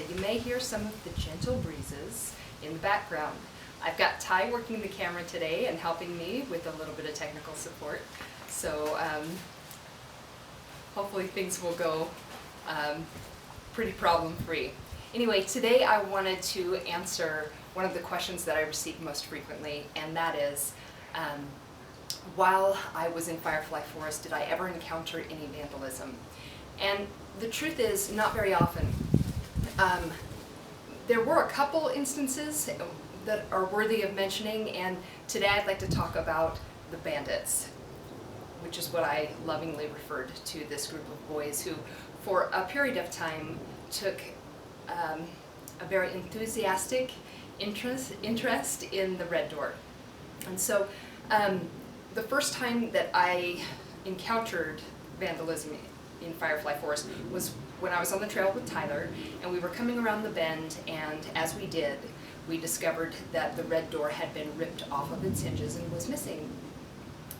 so you may hear some of the gentle breezes in the background. I've got Ty working the camera today and helping me with a little bit of technical support, so hopefully things will go pretty problem-free. Anyway, today I wanted to answer one of the questions that I receive most frequently, and that is, while I was in Firefly Forest, did I ever encounter any vandalism? And the truth is, not very often. There were a couple instances that are worthy of mentioning, and today I'd like to talk about the Bandits, which is what I lovingly referred to this group of boys who, for a period of time, took a very enthusiastic interest in the Red Door. And so the first time that I encountered vandalism in Firefly Forest was when I was on the trail with Tyler, and we were coming around the bend, and as we did, we discovered that the Red Door had been ripped off of its hinges and was missing.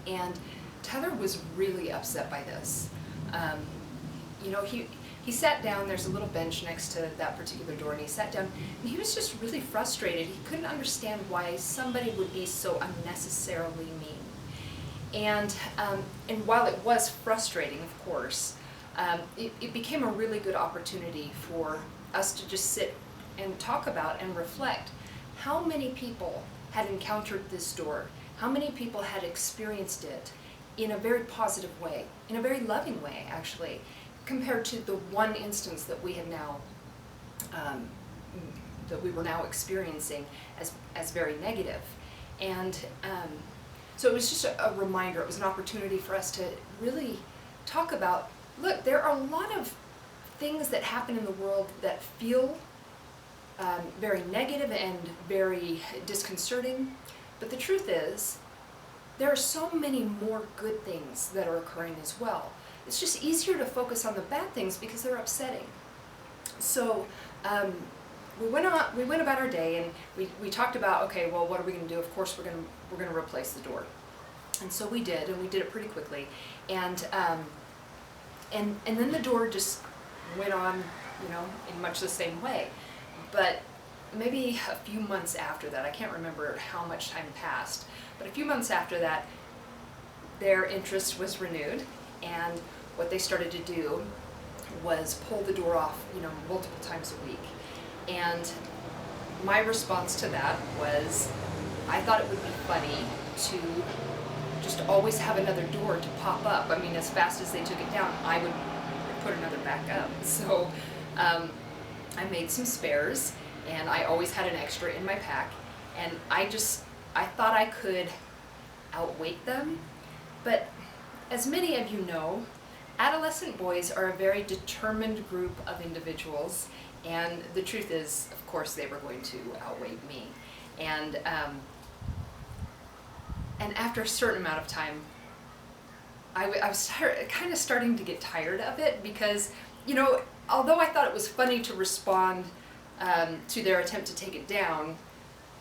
And Tyler was really upset by this. He sat down, there's a little bench next to that particular door, and he sat down, and he was just really frustrated. He couldn't understand why somebody would be so unnecessarily mean. And while it was frustrating, of course, it became a really good opportunity for us to just sit and talk about and reflect how many people had encountered this door, how many people had experienced it in a very positive way, in a very loving way, actually, compared to the one instance that we had now, that we were now experiencing as very negative. And so it was just a reminder, it was an opportunity for us to really talk about, look, there are a lot of things that happen in the world that feel very negative and very disconcerting, but the truth is, there are so many more good things that are occurring as well. It's just easier to focus on the bad things because they're upsetting. So we went about our day, and we talked about, okay, well, what are we going to do? Of course, we're going to replace the door. And so we did, and we did it pretty quickly. And then the door just went on, in much the same way. But maybe a few months after that, I can't remember how much time passed, but a few months after that, their interest was renewed, and what they started to do was pull the door off, multiple times a week. And my response to that was, I thought it would be funny to just always have another door to pop up. I mean, as fast as they took it down, I would put another back up. So I made some spares, and I always had an extra in my pack, and I thought I could outweight them. But as many of you know, adolescent boys are a very determined group of individuals, and the truth is, of course, they were going to outweigh me. And after a certain amount of time, I was kind of starting to get tired of it because, although I thought it was funny to respond to their attempt to take it down,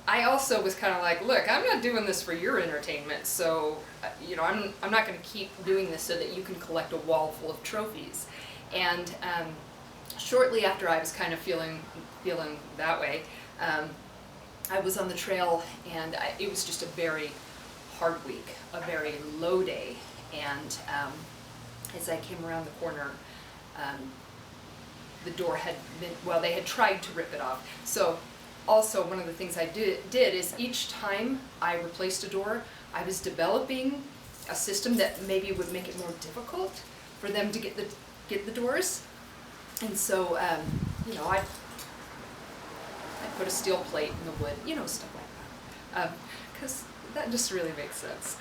I also was kind of like, look, I'm not doing this for your entertainment, so I'm not going to keep doing this so that you can collect a wall full of trophies. And shortly after I was kind of feeling that way, I was on the trail, and it was just a very hard week, a very low day. And as I came around the corner, the door had been, well, they had tried to rip it off. So also one of the things I did is each time I replaced a door, I was developing a system that maybe would make it more difficult for them to get the doors. And so, I put a steel plate in the wood, stuff like that, because that just really makes sense.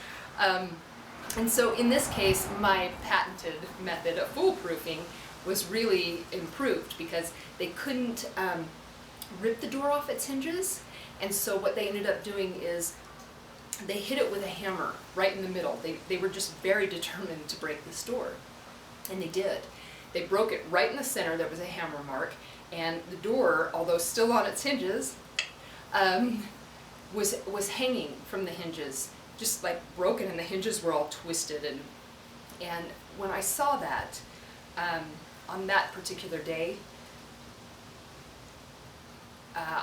And so in this case, my patented method of foolproofing was really improved because they couldn't rip the door off its hinges, and so what they ended up doing is they hit it with a hammer right in the middle. They were just very determined to break this door, and they did. They broke it right in the center. There was a hammer mark, and the door, although still on its hinges, was hanging from the hinges, just like broken, and the hinges were all twisted. And when I saw that on that particular day,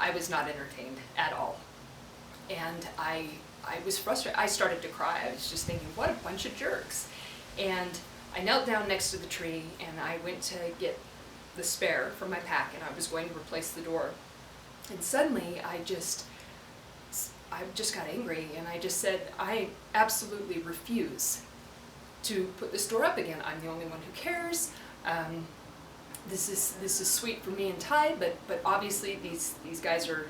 I was not entertained at all. And I was frustrated. I started to cry. I was just thinking, what a bunch of jerks. And I knelt down next to the tree and I went to get the spare from my pack and I was going to replace the door. And suddenly I just got angry and I just said, I absolutely refuse to put this door up again. I'm the only one who cares. This is sweet for me and Ty, but obviously these guys are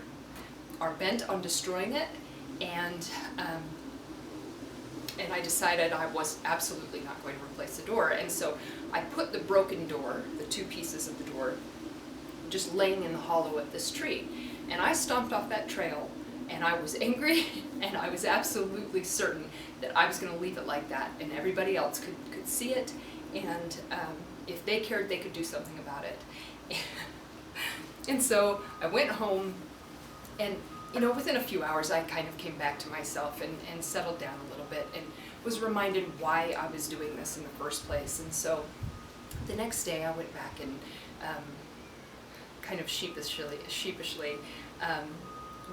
bent on destroying it, and I decided I was absolutely not going to replace the door. And so I put the broken door, the two pieces of the door, just laying in the hollow of this tree. And I stomped off that trail, and I was angry, and I was absolutely certain that I was going to leave it like that, and everybody else could see it, and if they cared, they could do something about it. And so I went home, and within a few hours I kind of came back to myself and settled down a little bit and was reminded why I was doing this in the first place. And so the next day I went back and kind of sheepishly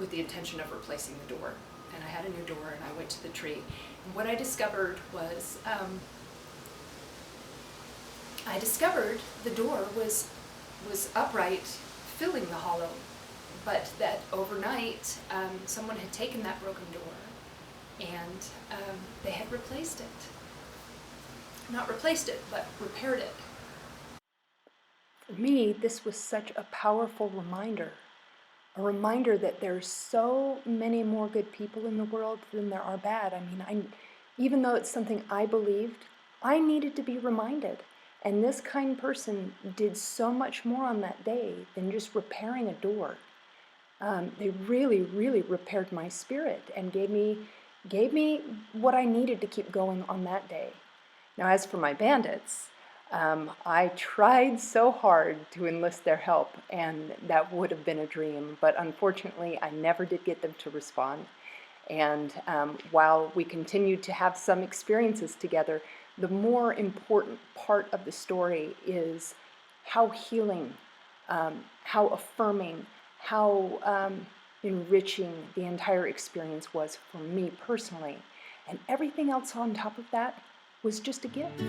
with the intention of replacing the door. And I had a new door and I went to the tree. And what I discovered was, the door was upright, filling the hollow, but that overnight someone had taken that broken door and they had replaced it. Not replaced it, but repaired it. For me, this was such a powerful reminder. A reminder that there's so many more good people in the world than there are bad. I mean, even though it's something I believed, I needed to be reminded. And this kind person did so much more on that day than just repairing a door. They really, really repaired my spirit and gave me what I needed to keep going on that day. Now, as for my bandits, I tried so hard to enlist their help, and that would have been a dream, but unfortunately I never did get them to respond. And while we continued to have some experiences together, the more important part of the story is how healing, how affirming, how enriching the entire experience was for me personally. And everything else on top of that was just a gift.